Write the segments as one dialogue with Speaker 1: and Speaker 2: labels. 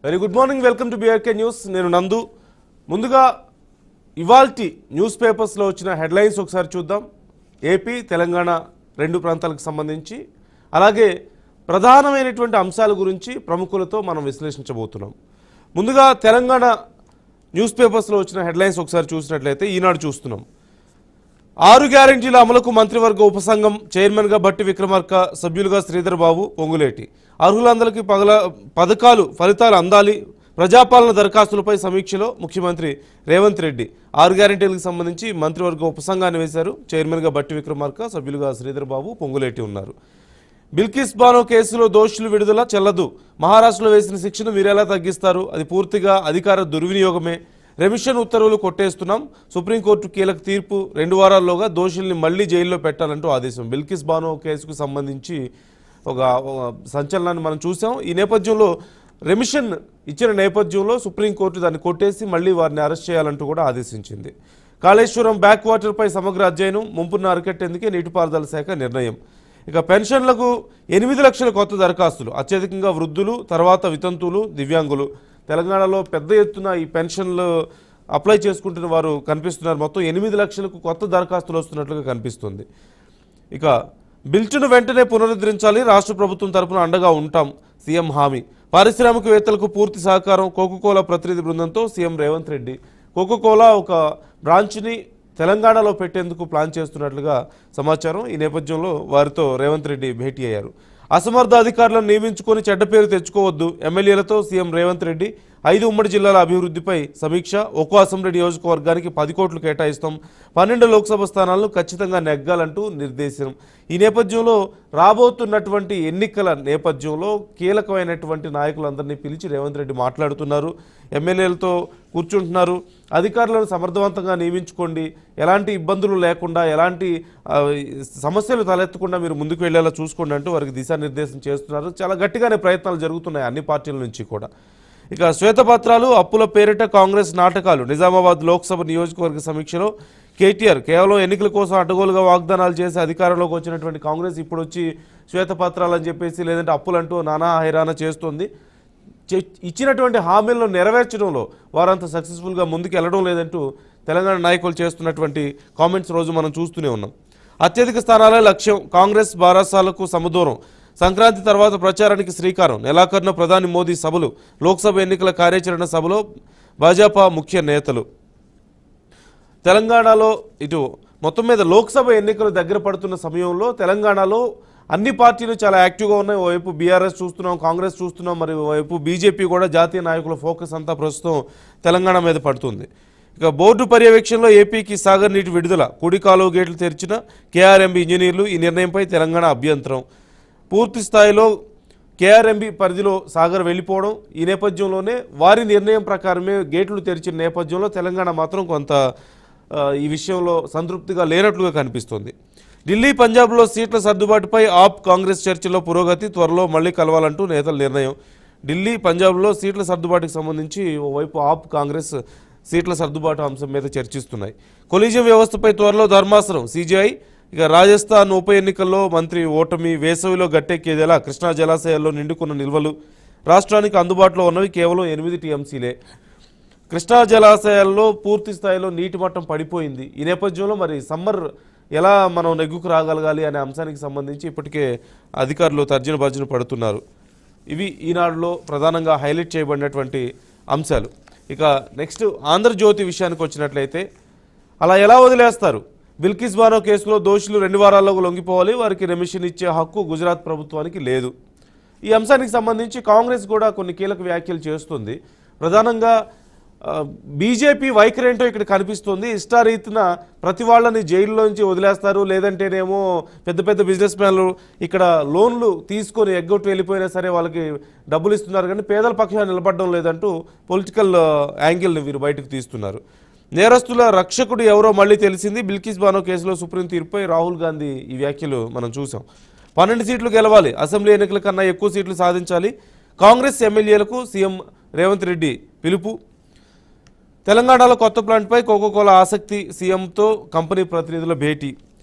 Speaker 1: Very good morning, welcome to BRK news. నేను నందు. ముందుగా ఇవాల్టి న్యూస్ పేపర్స్లో వచ్చిన హెడ్లైన్స్ ఒకసారి చూద్దాం. ఏపీ తెలంగాణ రెండు ప్రాంతాలకు సంబంధించి అలాగే ప్రధానమైనటువంటి అంశాల గురించి ప్రముఖులతో మనం విశ్లేషించబోతున్నాం. ముందుగా తెలంగాణ న్యూస్ పేపర్స్లో వచ్చిన హెడ్లైన్స్ ఒకసారి చూసినట్లయితే ఈనాడు చూస్తున్నాం. 6 గ్యారెంటీల అమలుకు మంత్రివర్గ ఉపసంఘం చైర్మన్గా భట్టి విక్రమార్క, సభ్యులుగా శ్రీధర్ బాబు, పొంగులేటి. అర్హులందరికీ పథకాలు ఫలితాలు అందాలి. ప్రజాపాలన దరఖాస్తులపై సమీక్షలో ముఖ్యమంత్రి రేవంత్ రెడ్డి 6 గ్యారెంటీలకు సంబంధించి మంత్రివర్గ ఉపసంఘాన్ని వేశారు. చైర్మన్గా భట్టి విక్రమార్క, సభ్యులుగా శ్రీధర్ బాబు, పొంగులేటి ఉన్నారు. బిల్కిస్ బానో కేసులో దోషులు విడుదల చెల్లదు. మహారాష్ట్రలో వేసిన శిక్షను మీరెలా తగ్గిస్తారు? అది పూర్తిగా అధికార దుర్వినియోగమే. రెమిషన్ ఉత్తర్వులు కొట్టేస్తున్నాం. సుప్రీంకోర్టు కీలక తీర్పు. 2 వారాల్లోగా దోషుల్ని మళ్లీ జైల్లో పెట్టాలంటూ ఆదేశం. బిల్కిస్ బానో కేసుకు సంబంధించి ఒక సంచలనాన్ని మనం చూసాం. ఈ నేపథ్యంలో రెమిషన్ ఇచ్చిన నేపథ్యంలో సుప్రీంకోర్టు దాన్ని కొట్టేసి మళ్లీ వారిని అరెస్ట్ చేయాలంటూ కూడా ఆదేశించింది. కాళేశ్వరం బ్యాక్ వాటర్పై సమగ్ర అధ్యయనం. ముంపును అరికట్టేందుకే నీటిపారుదల శాఖ నిర్ణయం. ఇక పెన్షన్లకు 8 లక్షల కొత్త దరఖాస్తులు. అత్యధికంగా వృద్ధులు, తర్వాత వితంతువులు, దివ్యాంగులు. తెలంగాణలో పెద్ద ఎత్తున ఈ పెన్షన్లు అప్లై చేసుకుంటున్న వారు కనిపిస్తున్నారు. మొత్తం 8 లక్షలకు కొత్త దరఖాస్తులు వస్తున్నట్లుగా కనిపిస్తుంది. ఇక బిల్టును వెంటనే పునరుద్ధరించాలి. రాష్ట్ర ప్రభుత్వం తరపున అండగా ఉంటాం, సీఎం హామీ. పారిశ్రామికవేత్తలకు పూర్తి సహకారం. కోకోకోలా ప్రతినిధి బృందంతో సీఎం రేవంత్ రెడ్డి. కోకోకోలా ఒక బ్రాంచ్ని తెలంగాణలో పెట్టేందుకు ప్లాన్ చేస్తున్నట్లుగా సమాచారం. ఈ నేపథ్యంలో వారితో రేవంత్ రెడ్డి భేటీ అయ్యారు. అసమర్థ అధికారులను నియమించుకొని చెడ్డ పేరు తెచ్చుకోవద్దు. ఎమ్మెల్యేలతో సీఎం రేవంత్ రెడ్డి. 5 ఉమ్మడి జిల్లాల అభివృద్ధిపై సమీక్ష. ఒక్కో అసెంబ్లీ నియోజకవర్గానికి 10 కోట్లు కేటాయిస్తాం. 12 లోక్సభ స్థానాలను ఖచ్చితంగా నెగ్గాలంటూ నిర్దేశం. ఈ నేపథ్యంలో రాబోతున్నటువంటి ఎన్నికల నేపథ్యంలో కీలకమైనటువంటి నాయకులందరినీ పిలిచి రేవంత్ రెడ్డి మాట్లాడుతున్నారు. ఎమ్మెల్యేలతో కూర్చుంటున్నారు. అధికారులను సమర్థవంతంగా నియమించుకోండి, ఎలాంటి ఇబ్బందులు లేకుండా, ఎలాంటి సమస్యలు తలెత్తకుండా మీరు ముందుకు వెళ్ళేలా చూసుకోండి అంటూ వారికి దిశానిర్దేశం చేస్తున్నారు. చాలా గట్టిగానే ప్రయత్నాలు జరుగుతున్నాయి అన్ని పార్టీల నుంచి కూడా. ఇక శ్వేతపత్రాలు, అప్పుల పేరిట కాంగ్రెస్ నాటకాలు. నిజామాబాద్ లోక్సభ నియోజకవర్గ సమీక్షలో కేటీఆర్ కేవలం ఎన్నికల కోసం అడ్డగోలుగా వాగ్దానాలు చేసి అధికారంలోకి వచ్చినటువంటి కాంగ్రెస్ ఇప్పుడు వచ్చి శ్వేతపత్రాలు అని చెప్పేసి లేదంటే అప్పులంటూ నానా హైరాణ చేస్తుంది. ఇచ్చినటువంటి హామీలను నెరవేర్చడంలో వారంతా సక్సెస్ఫుల్గా ముందుకు వెళ్ళడం లేదంటూ తెలంగాణ నాయకులు చేస్తున్నటువంటి కామెంట్స్ రోజు మనం చూస్తూనే ఉన్నాం. అత్యధిక స్థానాలే లక్ష్యం. కాంగ్రెస్ బారాసాలకు సమదూరం. సంక్రాంతి తర్వాత ప్రచారానికి శ్రీకారం. నెలాఖరున ప్రధాని మోదీ సభలు. లోక్సభ ఎన్నికల కార్యాచరణ సభలో భాజపా ముఖ్య నేతలు. తెలంగాణలో ఇటు మొత్తం మీద లోక్సభ ఎన్నికలు దగ్గర పడుతున్న సమయంలో తెలంగాణలో అన్ని పార్టీలు చాలా యాక్టివ్గా ఉన్నాయి. ఓవైపు బీఆర్ఎస్ చూస్తున్నాం, కాంగ్రెస్ చూస్తున్నాం, మరి ఓవైపు బీజేపీ కూడా. జాతీయ నాయకుల ఫోకస్ అంతా ప్రస్తుతం తెలంగాణ మీద పడుతుంది. ఇక బోర్డు పర్యవేక్షణలో ఏపీకి సాగర్ నీటి విడుదల. కుడి కాలువ గేట్లు తెరిచిన కేఆర్ఎంబీ ఇంజనీర్లు. ఈ నిర్ణయంపై తెలంగాణ అభ్యంతరం. పూర్తి స్థాయిలో కేఆర్ఎంబీ పరిధిలో సాగర్ వెళ్ళిపోవడం. ఈ నేపథ్యంలోనే వారి నిర్ణయం ప్రకారమే గేట్లు తెరిచిన నేపథ్యంలో తెలంగాణ మాత్రం కొంత ఈ విషయంలో సంతృప్తిగా లేనట్లుగా కనిపిస్తోంది. ఢిల్లీ, పంజాబ్లో సీట్ల సర్దుబాటుపై ఆప్ కాంగ్రెస్ చర్చలో పురోగతి. త్వరలో మళ్లీ కలవాలంటూ నేతల నిర్ణయం. ఢిల్లీ, పంజాబ్లో సీట్ల సర్దుబాటుకు సంబంధించి ఓవైపు ఆప్ కాంగ్రెస్ సీట్ల సర్దుబాటు అంశం మీద చర్చిస్తున్నాయి. కొలీజియం వ్యవస్థపై త్వరలో ధర్మాసనం. సీజీఐ. ఇక రాజస్థాన్ ఉప ఎన్నికల్లో మంత్రి ఓటమి. వేసవిలో గట్టెక్కేదేలా. కృష్ణా జలాశయాల్లో నిండుకున్న నిల్వలు. రాష్ట్రానికి అందుబాటులో ఉన్నవి కేవలం 8 టీఎంసీలే. కృష్ణా జలాశయాల్లో పూర్తి స్థాయిలో నీటి మట్టం పడిపోయింది. ఈ నేపథ్యంలో మరి సమ్మర్ ఎలా మనం నెగ్గుకు రాగలగాలి అనే అంశానికి సంబంధించి ఇప్పటికే అధికారులు తర్జన భర్జన పడుతున్నారు. ఇవి ఈనాడులో ప్రధానంగా హైలైట్ చేయబడినటువంటి అంశాలు. ఇక నెక్స్ట్ ఆంధ్రజ్యోతి విషయానికి వచ్చినట్లయితే అలా ఎలా వదిలేస్తారు? బిల్కిస్ బానో కేసులో దోషులు 2 వారాల్లోగా లొంగిపోవాలి. వారికి రెమిషన్ ఇచ్చే హక్కు గుజరాత్ ప్రభుత్వానికి లేదు. ఈ అంశానికి సంబంధించి కాంగ్రెస్ కూడా కొన్ని కీలక వ్యాఖ్యలు చేస్తుంది. ప్రధానంగా బీజేపీ వైఖరి ఏంటో ఇక్కడ కనిపిస్తుంది. ఇష్టారీతిన ప్రతి వాళ్ళని జైల్లోంచి వదిలేస్తారు, లేదంటేనేమో పెద్ద పెద్ద బిజినెస్ మ్యాన్లు ఇక్కడ లోన్లు తీసుకొని ఎగ్గొట్టు వెళ్ళిపోయినా సరే వాళ్ళకి డబ్బులు ఇస్తున్నారు, కానీ పేదల పక్షాన్ని నిలబడడం లేదంటూ పొలిటికల్ యాంగిల్ని వీరు బయటకు తీస్తున్నారు. నేరస్తుల రక్షకుడు ఎవరో మళ్లీ తెలిసింది. బిల్కిస్ బానో కేసులో సుప్రీం తీర్పుపై రాహుల్ గాంధీ ఈ వ్యాఖ్యలు మనం చూసాం. 12 సీట్లు గెలవాలి. అసెంబ్లీ ఎన్నికల కన్నా ఎక్కువ సీట్లు సాధించాలి. కాంగ్రెస్ ఎమ్మెల్యేలకు సీఎం రేవంత్ రెడ్డి పిలుపు. తెలంగాణలో కొత్త ప్లాంట్పై కోకోకోలా ఆసక్తి. సీఎంతో కంపెనీ ప్రతినిధుల భేటీ.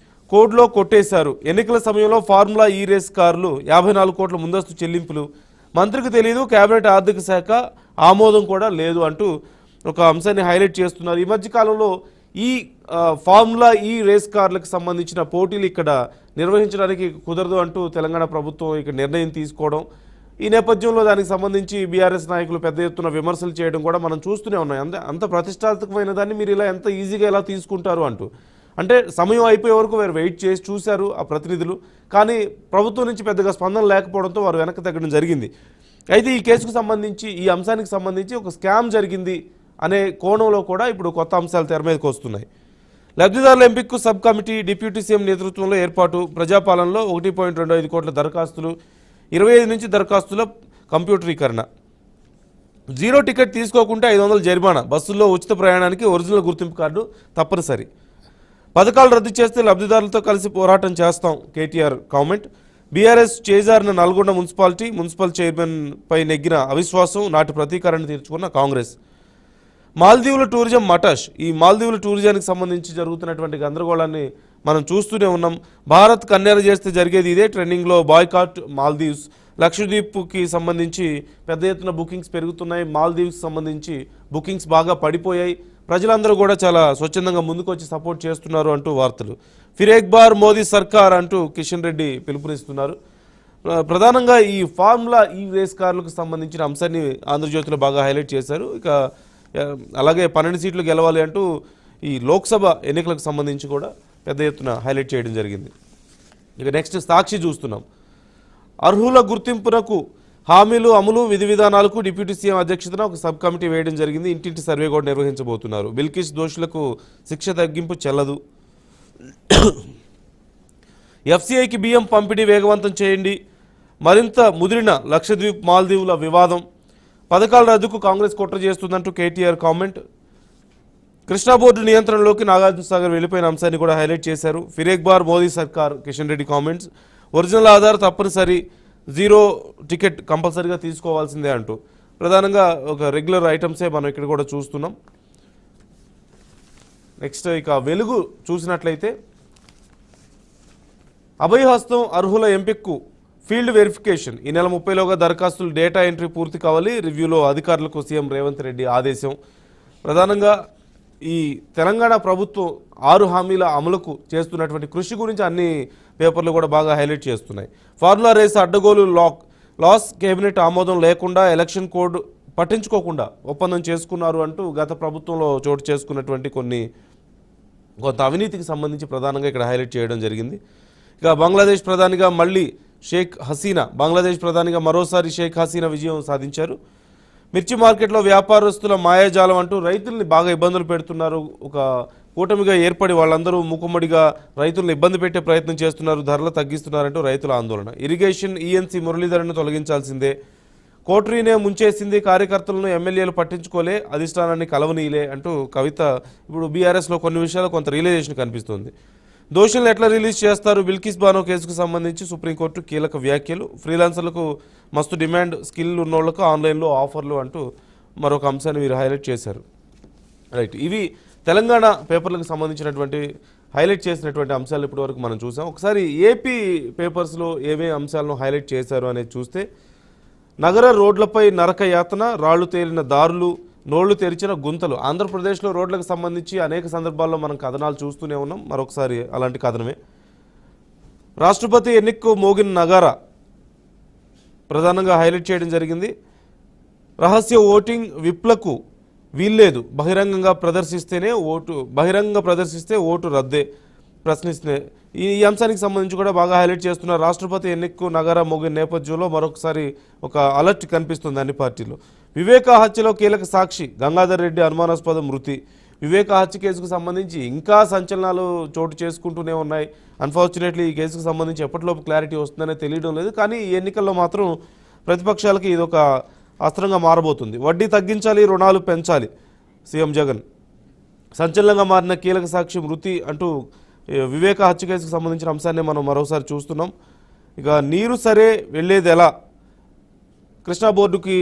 Speaker 1: కోడ్లో కొట్టేశారు. ఎన్నికల సమయంలో ఫార్ములా ఈ రేస్ కార్లు. 54 కోట్ల ముందస్తు చెల్లింపులు. మంత్రికి తెలియదు. కేబినెట్ ఆర్థిక శాఖ ఆమోదం కూడా లేదు అంటూ ఒక అంశాన్ని హైలైట్ చేస్తున్నారు. ఈ మధ్యకాలంలో ఈ ఫార్ములా ఈ రేస్ కార్లకు సంబంధించిన పోటీలు ఇక్కడ నిర్వహించడానికి కుదరదు అంటూ తెలంగాణ ప్రభుత్వం ఇక్కడ నిర్ణయం తీసుకోవడం, ఈ నేపథ్యంలో దానికి సంబంధించి బీఆర్ఎస్ నాయకులు పెద్ద ఎత్తున విమర్శలు చేయడం కూడా మనం చూస్తూనే ఉన్నాం. అంత ప్రతిష్టాత్మకమైన దాన్ని మీరు ఇలా ఎంత ఈజీగా ఎలా తీసుకుంటారు అంటూ. అంటే సమయం అయిపోయే వరకు వారు వెయిట్ చేసి చూశారు ఆ ప్రతినిధులు, కానీ ప్రభుత్వం నుంచి పెద్దగా స్పందన లేకపోవడంతో వారు వెనక్కి తగ్గడం జరిగింది. అయితే ఈ కేసుకు సంబంధించి ఈ అంశానికి సంబంధించి ఒక స్కామ్ జరిగింది అనే కోణంలో కూడా ఇప్పుడు కొత్త అంశాలు తెర మీదకి వస్తున్నాయి. లబ్ధిదారుల ఎంపికకు సబ్ కమిటీ డిప్యూటీ సీఎం నేతృత్వంలో ఏర్పాటు, ప్రజాపాలనలో 1.25 కోట్ల దరఖాస్తులు, 25 నుంచి దరఖాస్తుల కంప్యూటరీకరణ, 0 టికెట్ తీసుకోకుంటే 500 జరిమానా, బస్సుల్లో ఉచిత ప్రయాణానికి ఒరిజినల్ గుర్తింపు కార్డు తప్పనిసరి, పథకాలు రద్దు చేస్తే లబ్ధిదారులతో కలిసి పోరాటం చేస్తాం కేటీఆర్ కామెంట్, బీఆర్ఎస్ చేజారిన నల్గొండ మున్సిపల్ చైర్మన్ పై నెగ్గిన అవిశ్వాసం, నాటి ప్రతీకారాన్ని తీర్చుకున్న కాంగ్రెస్, మాల్దీవుల టూరిజం మటాష్. ఈ మాల్దీవుల టూరిజానికి సంబంధించి జరుగుతున్నటువంటి గందరగోళాన్ని మనం చూస్తూనే ఉన్నాం. భారత్ కన్నేర చేస్తే జరిగేది ఇదే, ట్రెండింగ్లో బాయ్కాట్ మాల్దీవ్స్. లక్షద్వీప్కి సంబంధించి పెద్ద ఎత్తున బుకింగ్స్ పెరుగుతున్నాయి, మాల్దీవ్స్కి సంబంధించి బుకింగ్స్ బాగా పడిపోయాయి, ప్రజలందరూ కూడా చాలా స్వచ్ఛందంగా ముందుకొచ్చి సపోర్ట్ చేస్తున్నారు అంటూ వార్తలు. ఫిర్ ఏక్ బార్ మోదీ సర్కార్ అంటూ కిషన్ రెడ్డి పిలుపునిస్తున్నారు. ప్రధానంగా ఈ ఫార్ములా ఈ రేస్ కార్లకు సంబంధించిన అంశాన్ని ఆంధ్రజ్యోతిలో బాగా హైలైట్ చేశారు. ఇక అలాగే 12 సీట్లు గెలవాలి అంటూ ఈ లోక్సభ ఎన్నికలకు సంబంధించి కూడా పెద్ద ఎత్తున హైలైట్ చేయడం జరిగింది. ఇక నెక్స్ట్ సాక్షి చూస్తున్నాం. అర్హుల గుర్తింపునకు హామీలు అమలు విధి విధానాలకు డిప్యూటీ సీఎం అధ్యక్షతన ఒక సబ్ కమిటీ వేయడం జరిగింది. ఇంటింటి సర్వే కూడా నిర్వహించబోతున్నారు. బిల్కిస్ దోషులకు శిక్ష తగ్గింపు చెల్లదు. ఎఫ్సీఐకి బియ్యం పంపిణీ వేగవంతం చేయండి. మరింత ముదిరిన లక్షద్వీప్ మాల్దీవుల వివాదం. పథకాల రద్దుకు కాంగ్రెస్ కుట్ర చేస్తుందంటూ కేటీఆర్ కామెంట్. కృష్ణా బోర్డు నియంత్రణలోకి నాగార్జునసాగర్ వెళ్ళిపోయిన అంశాన్ని కూడా హైలైట్ చేశారు. ఫిర్ ఏక్ బార్ మోదీ సర్కార్ కిషన్ రెడ్డి కామెంట్స్. ఒరిజినల్ ఆధార్ తప్పనిసరి, 0 టికెట్ కంపల్సరీగా తీసుకోవాల్సిందే అంటూ ప్రధానంగా ఒక రెగ్యులర్ ఐటమ్సే మనం ఇక్కడ కూడా చూస్తున్నాం. నెక్స్ట్ ఇక వెలుగు చూసినట్లయితే అభయహస్తం అర్హుల ఎంపికకు ఫీల్డ్ వెరిఫికేషన్. ఈ నెల 30లోగా దరఖాస్తులు డేటా ఎంట్రీ పూర్తి కావాలి. రివ్యూలో అధికారులకు సీఎం రేవంత్ రెడ్డి ఆదేశం. ప్రధానంగా ఈ తెలంగాణ ప్రభుత్వం 6 హామీల అమలుకు చేస్తున్నటువంటి కృషి గురించి అన్ని పేపర్లు కూడా బాగా హైలైట్ చేస్తున్నాయి. ఫార్ములా రేస్ అడ్డగోలు లాస్, కేబినెట్ ఆమోదం లేకుండా ఎలక్షన్ కోడ్ పట్టించుకోకుండా ఒప్పందం చేసుకున్నారు అంటూ గత ప్రభుత్వంలో చోటు చేసుకున్నటువంటి కొంత అవినీతికి సంబంధించి ప్రధానంగా ఇక్కడ హైలైట్ చేయడం జరిగింది. ఇక బంగ్లాదేశ్ ప్రధానిగా మళ్ళీ షేక్ హసీనా, బంగ్లాదేశ్ ప్రధానిగా మరోసారి షేక్ హసీనా విజయం సాధించారు. మిర్చి మార్కెట్లో వ్యాపారస్తుల మాయాజాలం అంటూ రైతుల్ని బాగా ఇబ్బందులు పెడుతున్నారు. ఒక కూటమిగా ఏర్పడి వాళ్ళందరూ మూకుమ్మడిగా రైతులను ఇబ్బంది పెట్టే ప్రయత్నం చేస్తున్నారు, ధరలు తగ్గిస్తున్నారంటూ రైతుల ఆందోళన. ఇరిగేషన్ ఈఎన్సీ మురళీధరన్ను తొలగించాల్సిందే, కోటరీనే ముంచేసింది, కార్యకర్తలను ఎమ్మెల్యేలు పట్టించుకోలే, అధిష్టానాన్ని కలవనీలే అంటూ కవిత ఇప్పుడు బీఆర్ఎస్లో కొన్ని విషయాలు కొంత రియలైజేషన్ కనిపిస్తుంది. దోషులను ఎట్లా రిలీజ్ చేస్తారు? బిల్కిస్ బానో కేసుకు సంబంధించి సుప్రీంకోర్టు కీలక వ్యాఖ్యలు. ఫ్రీలాన్సర్లకు మస్తు డిమాండ్, స్కిల్ ఉన్నోళ్లకు ఆన్లైన్లో ఆఫర్లు అంటూ మరొక అంశాన్ని మీరు హైలైట్ చేశారు. రైట్, ఇవి తెలంగాణ పేపర్లకు సంబంధించినటువంటి హైలైట్ చేసినటువంటి అంశాలు ఇప్పటివరకు మనం చూసాం. ఒకసారి ఏపీ పేపర్స్లో ఏమేమి అంశాలను హైలైట్ చేశారు అనేది చూస్తే, నగర రోడ్లపై నరక యాతన, రాళ్లు తేలిన దారులు, నోళ్లు తెరిచిన గుంతలు. ఆంధ్రప్రదేశ్లో రోడ్లకు సంబంధించి అనేక సందర్భాల్లో మనం కథనాలు చూస్తూనే ఉన్నాం. మరొకసారి అలాంటి కథనమే. రాష్ట్రపతి ఎన్నికకు మోగిన నగారా ప్రధానంగా హైలైట్ చేయడం జరిగింది. రహస్య ఓటింగ్ విప్లకు వీల్లేదు, బహిరంగంగా ప్రదర్శిస్తే ఓటు రద్దే ప్రశ్నిస్తే. ఈ అంశానికి సంబంధించి కూడా బాగా హైలైట్ చేస్తున్నారు. రాష్ట్రపతి ఎన్నికకు నగారా మోగిన నేపథ్యంలో మరొకసారి ఒక అలర్ట్ కనిపిస్తుంది అన్ని పార్టీలు. వివేకా హత్యలో కీలక సాక్షి గంగాధర్ రెడ్డి అనుమానాస్పద మృతి. వివేకా హత్య కేసుకు సంబంధించి ఇంకా సంచలనాలు చోటు చేసుకుంటూనే ఉన్నాయి. అన్ఫార్చునేట్లీ ఈ కేసుకు సంబంధించి ఎప్పటిలోపు క్లారిటీ వస్తుందనే తెలియడం లేదు. కానీ ఈ ఎన్నికల్లో మాత్రం ప్రతిపక్షాలకి ఇదొక అస్త్రంగా మారబోతుంది. వడ్డీ తగ్గించాలి, రుణాలు పెంచాలి, సీఎం జగన్. సంచలనంగా మారిన కీలక సాక్షి మృతి అంటూ వివేకా హత్య కేసుకు సంబంధించిన అంశాన్ని మనం మరోసారి చూస్తున్నాం. ఇక నీరు సరే వెళ్ళేది ఎలా? కృష్ణా బోర్డుకి